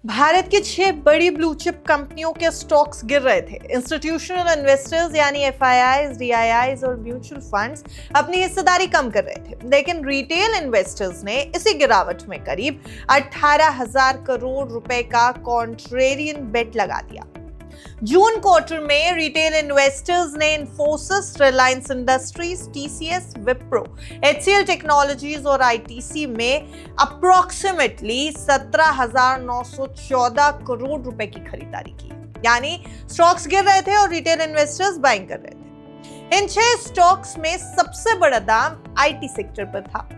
भारत की 6 बड़ी blue chip कंपनियों के स्टॉक्स गिर रहे थे। इंस्टीट्यूशनल इन्वेस्टर्स यानी एफआईआईज, डीआईआईज और म्यूचुअल फंड्स अपनी हिस्सेदारी कम कर रहे थे, लेकिन रिटेल इन्वेस्टर्स ने इसी गिरावट में करीब 18,000 करोड़ रुपए का कॉन्ट्रेरियन बेट लगा दिया। जून क्वार्टर में रिटेल इन्वेस्टर्स ने Infosys, Reliance industries, TCS, Wipro, HCL technologies और आईटीसी में अप्रोक्सीमेटली 17,914 करोड़ रुपए की खरीदारी की। यानी स्टॉक्स गिर रहे थे और रिटेल इन्वेस्टर्स बाइंग कर रहे थे। इन 6 स्टॉक्स में सबसे बड़ा दाम आईटी सेक्टर पर था।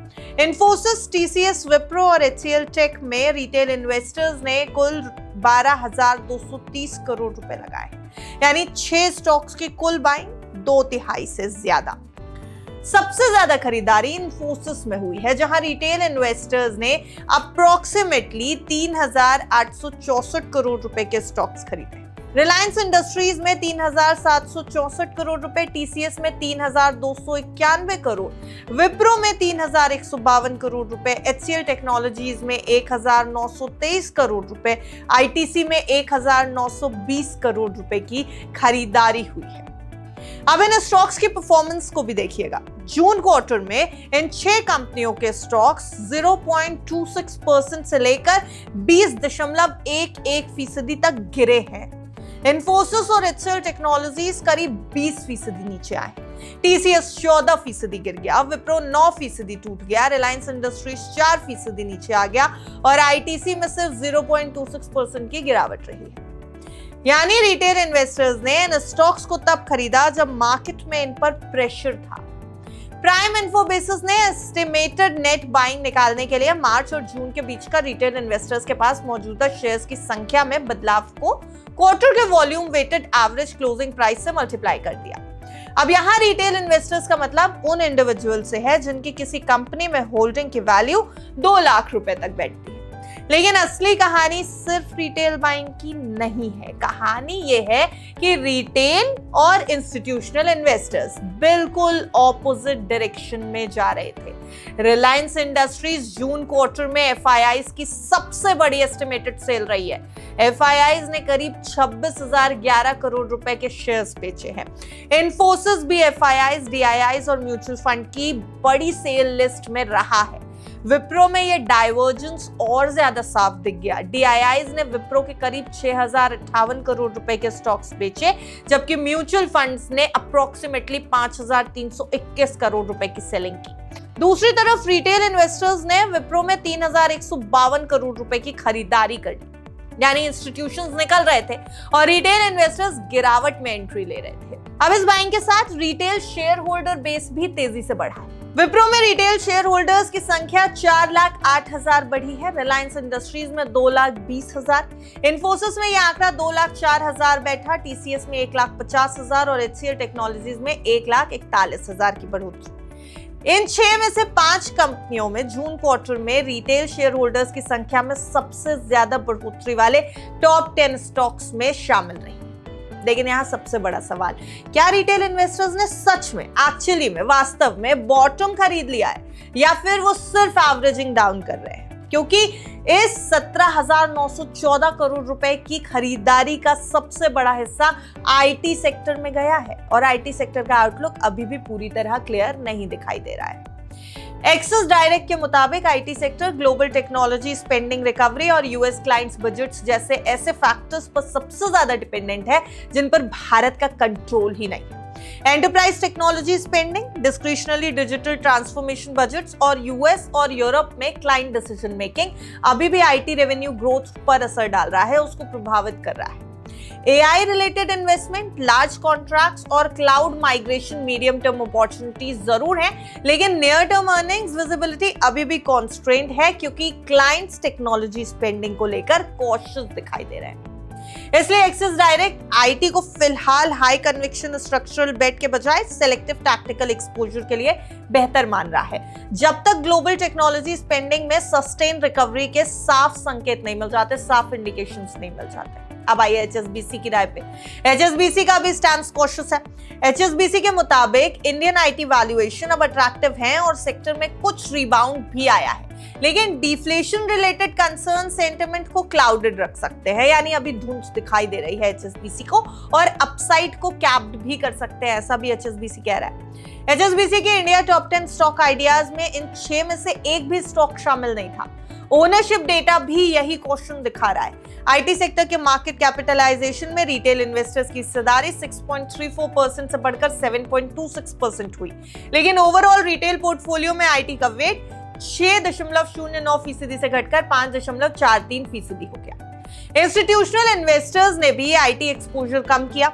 इन्फोसिस, टीसीएस, विप्रो और एचसीएल टेक में रिटेल इन्वेस्टर्स ने कुल 12,230 करोड़ रुपए लगाए, यानी 6 स्टॉक्स की कुल बाइंग 2/3 से ज्यादा। सबसे ज्यादा खरीदारी इन्फोसिस में हुई है, जहां रिटेल इन्वेस्टर्स ने अप्रोक्सीमेटली 3,864 करोड़ रुपए के स्टॉक्स खरीदे। रिलायंस इंडस्ट्रीज में 3,764 करोड़ रुपए, टीसीएस में 3,291 करोड़, विप्रो में 3,152 करोड़ रुपए, एचसीएल टेक्नोलॉजीज में 1,923 करोड़ रुपए, आईटीसी में 1,920 करोड़ रुपए की खरीदारी हुई है। अब इन स्टॉक्स की परफॉर्मेंस को भी देखिएगा। जून क्वार्टर में इन 6 कंपनियों के स्टॉक्स 0.26% से लेकर 20.11% तक गिरे हैं। इन्फोसिस और एचसीएल टेक्नोलॉजीज करीब 20% नीचे आए। टीसीएस 14% गिर गया, विप्रो 9% टूट गया, रिलायंस इंडस्ट्रीज 4% नीचे आ गया और आईटीसी में सिर्फ 0.26% की गिरावट रही है। यानी रिटेल इन्वेस्टर्स ने इन स्टॉक्स को तब खरीदा जब मार्केट में इन पर प्रेशर था। प्राइम इन्फोबेसिस ने एस्टिमेटेड नेट बाइंग निकालने के लिए मार्च और जून के बीच का रिटेल इन्वेस्टर्स के पास मौजूदा शेयर्स की संख्या में बदलाव को क्वार्टर के volume weighted average closing price से मल्टीप्लाई कर दिया। अब यहाँ रिटेल इन्वेस्टर्स का मतलब उन इंडिविजुअल से है जिनकी किसी कंपनी में होल्डिंग की वैल्यू 2 लाख रुपए तक बैठती है। लेकिन असली कहानी सिर्फ रिटेल बाइंग की नहीं है। कहानी ये है कि रिटेल और इंस्टीट्यूशनल इन्वेस्टर्स बिल्कुल ऑपोजिट डायरेक्शन में जा रहे थे। रिलायंस इंडस्ट्रीज जून क्वार्टर में एफआईआईज की सबसे बड़ी एस्टिमेटेड सेल रही है। एफआईआईज ने करीब 26,011 करोड़ रुपए के शेयर्स बेचे हैं। इन्फोसिस भी एफआईआईज, डीआईआईज और म्यूचुअल फंड की बड़ी सेल लिस्ट में रहा है। विप्रो में ये डाइवर्जेंस और ज्यादा साफ दिख गया। डीआईआईज ने विप्रो के करीब 6,058 करोड़ रुपए के स्टॉक्स बेचे, जबकि म्यूचुअल फंड्स ने अप्रोक्सीमेटली 5,321 करोड़ रुपए की सेलिंग की। दूसरी तरफ रिटेल इन्वेस्टर्स ने विप्रो में 3,152 करोड़ रुपए की खरीदारी कर ली, यानी इंस्टीट्यूशंस निकल रहे थे और रिटेल इन्वेस्टर्स गिरावट में एंट्री ले रहे थे। अब इस बाइंग के साथ रिटेल शेयर होल्डर बेस भी तेजी से बढ़ा है। विप्रो में रिटेल शेयर होल्डर्स की संख्या 4,08,000 बढ़ी है। रिलायंस इंडस्ट्रीज में 2,20,000, इन्फोसिस में यह आंकड़ा 2,04,000 बैठा, टीसीएस में 1,50,000 और एचसीएल टेक्नोलॉजीज में 1,41,000 की बढ़ोतरी। इन 6 में से 5 कंपनियों में जून क्वार्टर में रिटेल शेयर होल्डर्स की संख्या में सबसे ज्यादा बढ़ोतरी वाले टॉप 10 स्टॉक्स में शामिल रही। लेकिन यहाँ सबसे बड़ा सवाल, क्या रिटेल इन्वेस्टर्स ने सच में, एक्चुअली में, वास्तव में बॉटम खरीद लिया है या फिर वो सिर्फ एवरेजिंग डाउन कर रहे हैं? क्योंकि इस 17,914 करोड़ रुपए की खरीदारी का सबसे बड़ा हिस्सा आईटी सेक्टर में गया है और आईटी सेक्टर का आउटलुक अभी भी पूरी तरह क्लियर नहीं दिखाई दे रहा है। एक्सिस डायरेक्ट के मुताबिक IT sector global technology spending recovery और यूएस क्लाइंट्स बजट्स जैसे ऐसे फैक्टर्स पर सबसे ज्यादा डिपेंडेंट है जिन पर भारत का कंट्रोल ही नहीं है। Enterprise technology spending, discretionary digital transformation budgets और यूएस और यूरोप में क्लाइंट डिसीजन मेकिंग अभी भी आईटी रेवेन्यू ग्रोथ पर असर डाल रहा है, उसको प्रभावित कर रहा है। AI related investment, large contracts और cloud migration medium term opportunities जरूर हैं, लेकिन नियर टर्म अर्निंग्स विजिबिलिटी अभी भी कॉन्स्ट्रेंट है क्योंकि क्लाइंट्स टेक्नोलॉजी स्पेंडिंग को लेकर कॉशियस दिखाई दे रहे हैं। इसलिए एक्सिस डायरेक्ट आईटी को फिलहाल हाई कन्विक्शन स्ट्रक्चरल बेट के बजाय सेलेक्टिव टैक्टिकल एक्सपोजर के लिए बेहतर मान रहा है, जब तक ग्लोबल टेक्नोलॉजी स्पेंडिंग में सस्टेन रिकवरी के साफ संकेत नहीं मिल जाते, साफ इंडिकेशंस नहीं मिल जाते। अब आइए एचएसबीसी की राय पे। एचएसबीसी का भी स्टैंस कॉशियस है। एचएसबीसी के मुताबिक इंडियन आईटी वैल्यूएशन अब अट्रैक्टिव है और सेक्टर में कुछ रिबाउंड भी आया है, लेकिन डिफ्लेशन रिलेटेड कंसर्न सेंटिमेंट को क्लाउडेड रख सकते हैं, यानी अभी धुंध दिखाई दे रही है एचएसबीसी को, और अपसाइड को कैप्ड भी कर सकते हैं, ऐसा भी एचएसबीसी कह रहा है। एचएसबीसी के इंडिया टॉप 10 स्टॉक आइडियाज में इन 6 में से एक भी स्टॉक शामिल नहीं था। ओनरशिप डेटा भी यही क्वेश्चन दिखा रहा है। आईटी सेक्टर के मार्केट कैपिटलाइजेशन में रिटेल इन्वेस्टर्स की हिस्सेदारी 6.34% से बढ़कर 7.26% हुई, लेकिन ओवरऑल रिटेल पोर्टफोलियो में आईटी का वेट 6.09% से घटकर 5.43% हो गया। इंस्टीट्यूशनल इन्वेस्टर्स ने भी आईटी एक्सपोजर कम किया।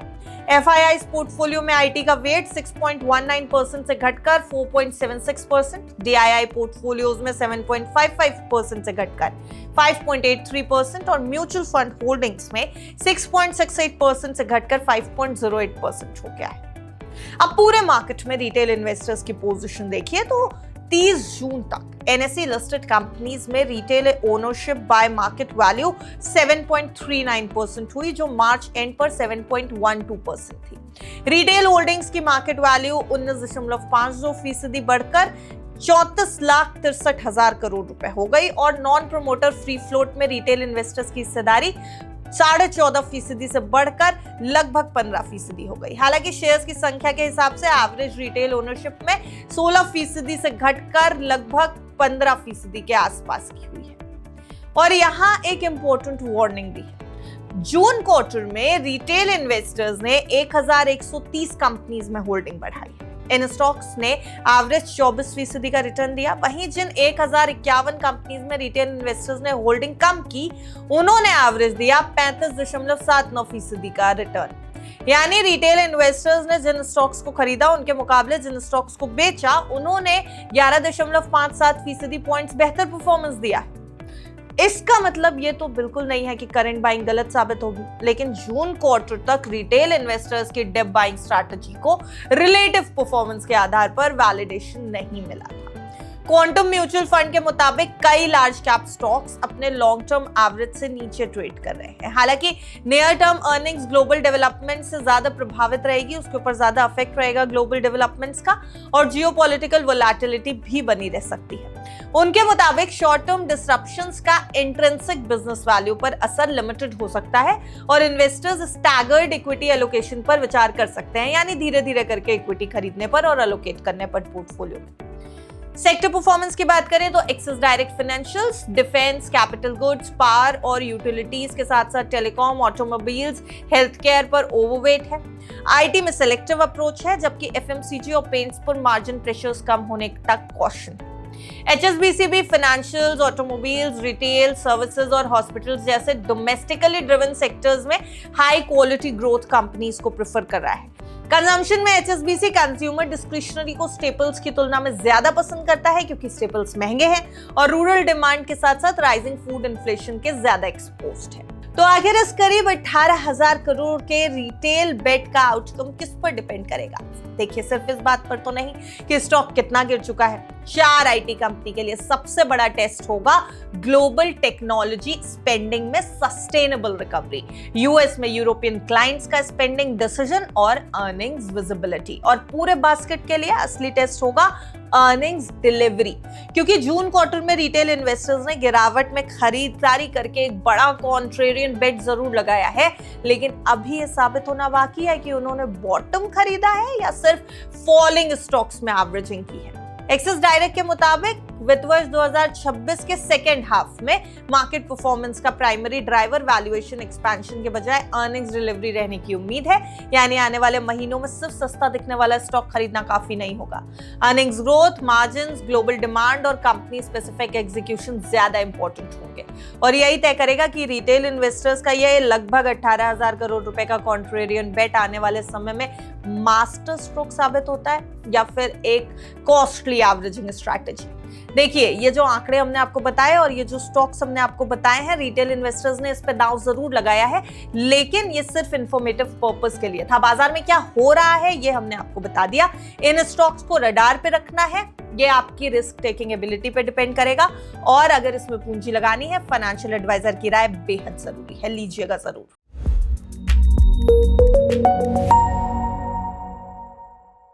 एफआईआई पोर्टफोलियो में आईटी का वेट 6.19% से घटकर 4.76%, डीआईआई पोर्टफोलियोज में 7.55% से घटकर 5.83% और म्यूचुअल फंड होल्डिंग्स में 6.68% से घटकर 5.08% हो गया है। अब पूरे मार्केट में रिटेल इन्वेस्टर्स की पोजीशन देखिए तो 30 जून तक एनएसई लिस्टेड कंपनीज में retail ownership bye market value 7.39% हुई, जो मार्च एंड पर 7.12% थी। रिटेल होल्डिंग्स की मार्केट वैल्यू 19.52% बढ़कर 34,63,000 करोड़ रुपए हो गई और नॉन प्रमोटर फ्री फ्लोट में रिटेल इन्वेस्टर्स की हिस्सेदारी 14.5% से बढ़कर लगभग 15% हो गई। हालांकि शेयर्स की संख्या के हिसाब से एवरेज रिटेल ओनरशिप में 16% से घटकर लगभग 15% के आसपास की हुई है। और यहाँ एक इंपॉर्टेंट वार्निंग भी है। जून क्वार्टर में रिटेल इन्वेस्टर्स ने 1130 कंपनीज में होल्डिंग बढ़ाई। इन स्टॉक्स ने एवरेज 24% का रिटर्न दिया। वहीं जिन 1051 कंपनीज में रिटेल इन्वेस्टर्स ने होल्डिंग कम की, उन्होंने एवरेज दिया 35.79% का रिटर्न। यानी रिटेल इन्वेस्टर्स ने जिन स्टॉक्स को खरीदा उनके मुकाबले जिन स्टॉक्स को बेचा, उन्होंने 11.57% पॉइंट्स बेहतर परफॉर्मेंस दिया है। इसका मतलब ये तो बिल्कुल नहीं है कि करंट बाइंग गलत साबित होगी, लेकिन जून क्वार्टर तक रिटेल इन्वेस्टर्स की डेप बाइंग स्ट्रैटेजी को रिलेटिव परफॉर्मेंस के आधार पर वैलिडेशन नहीं मिला था। क्वांटम म्यूचुअल फंड के मुताबिक कई लार्ज कैप स्टॉक्स अपने लॉन्ग टर्म एवरेज से नीचे ट्रेड कर रहे हैं। हालांकि near term earnings global development से ज्यादा प्रभावित रहेगी, उसके ऊपर ज्यादा अफेक्ट रहेगा ग्लोबल डेवलपमेंट्स का, और जियोपॉलिटिकल वोलेटिलिटी भी बनी रह सकती है। उनके मुताबिक शॉर्ट टर्म डिसरप्शंस का इंट्रिंसिक बिजनेस वैल्यू पर असर लिमिटेड हो सकता है और इन्वेस्टर्स स्टैगर्ड इक्विटी एलोकेशन पर विचार कर सकते हैं, यानी धीरे धीरे करके इक्विटी खरीदने पर और एलोकेट करने पर पोर्टफोलियो में। सेक्टर परफॉर्मेंस की बात करें तो axis direct financials, defence, capital goods, power और यूटिलिटीज के साथ साथ टेलीकॉम, ऑटोमोबाइल्स, हेल्थ केयर पर ओवरवेट है। आईटी में सिलेक्टिव अप्रोच है, जबकि एफएमसीजी और पेंट्स पर मार्जिन प्रेशर्स कम होने तक कॉशन है। एचएसबीसी भी फाइनेंशियल्स, ऑटोमोबाइल्स, रिटेल, सर्विसेज और हॉस्पिटल्स जैसे डोमेस्टिकली ड्रिवन सेक्टर्स में हाई क्वालिटी ग्रोथ कंपनीज को प्रेफर कर रहा है। कंजम्पशन में एचएसबीसी कंज्यूमर डिस्क्रिशनरी को स्टेपल्स की तुलना में ज्यादा पसंद करता है, क्योंकि स्टेपल्स महंगे हैं और रूरल डिमांड के साथ साथ राइजिंग फूड इन्फ्लेशन के ज्यादा एक्सपोज्ड है। तो आखिर इस करीब 18,000 करोड़ के रिटेल बेट का आउटकम किस पर डिपेंड करेगा? देखिए, सिर्फ इस बात पर तो नहीं कि स्टॉक कितना गिर चुका है। 4 आईटी कंपनी के लिए सबसे बड़ा टेस्ट होगा ग्लोबल टेक्नोलॉजी स्पेंडिंग में सस्टेनेबल रिकवरी, यूएस में यूरोपियन क्लाइंट्स का स्पेंडिंग डिसीजन और अर्निंग्स विजिबिलिटी, और पूरे बास्केट के लिए असली टेस्ट होगा अर्निंग्स डिलीवरी, क्योंकि जून क्वार्टर में रिटेल इन्वेस्टर्स ने गिरावट में खरीदारी करके एक बड़ा कॉन्ट्रेरियन बेट जरूर लगाया है, लेकिन अभी ये साबित होना बाकी है कि उन्होंने बॉटम खरीदा है या सिर्फ फॉलिंग स्टॉक्स में एवरेजिंग की है। एक्सिस डायरेक्ट के मुताबिक वित्त वर्ष 2026 के सेकेंड हाफ में मार्केट परफॉर्मेंस का प्राइमरी ड्राइवर वैल्यूएशन एक्सपेंशन के बजाय अर्निंग्स डिलीवरी रहने की उम्मीद है, यानी आने वाले महीनों में सिर्फ सस्ता दिखने वाला स्टॉक खरीदना काफी नहीं होगा। Earnings growth, margins, global demand और कंपनी स्पेसिफिक एग्जीक्यूशन ज्यादा इंपॉर्टेंट होंगे और यही तय करेगा कि रिटेल इन्वेस्टर्स का ये लगभग 18,000 करोड़ रुपए का कॉन्ट्रेरियन बेट आने वाले समय में मास्टर स्ट्रोक साबित होता है या फिर एक कॉस्टली एवरेजिंग स्ट्रैटेजी। देखिए, ये जो आंकड़े हमने आपको बताए और ये जो स्टॉक्स हमने आपको बताए हैं, रिटेल इन्वेस्टर्स ने इस पे दांव जरूर लगाया है, लेकिन ये सिर्फ इंफॉर्मेटिव पर्पस के लिए था। बाजार में क्या हो रहा है ये हमने आपको बता दिया। इन स्टॉक्स को रडार पे रखना है, ये आपकी रिस्क टेकिंग एबिलिटी पे डिपेंड करेगा, और अगर इसमें पूंजी लगानी है, फाइनेंशियल एडवाइजर की राय बेहद जरूरी है, लीजिएगा जरूर।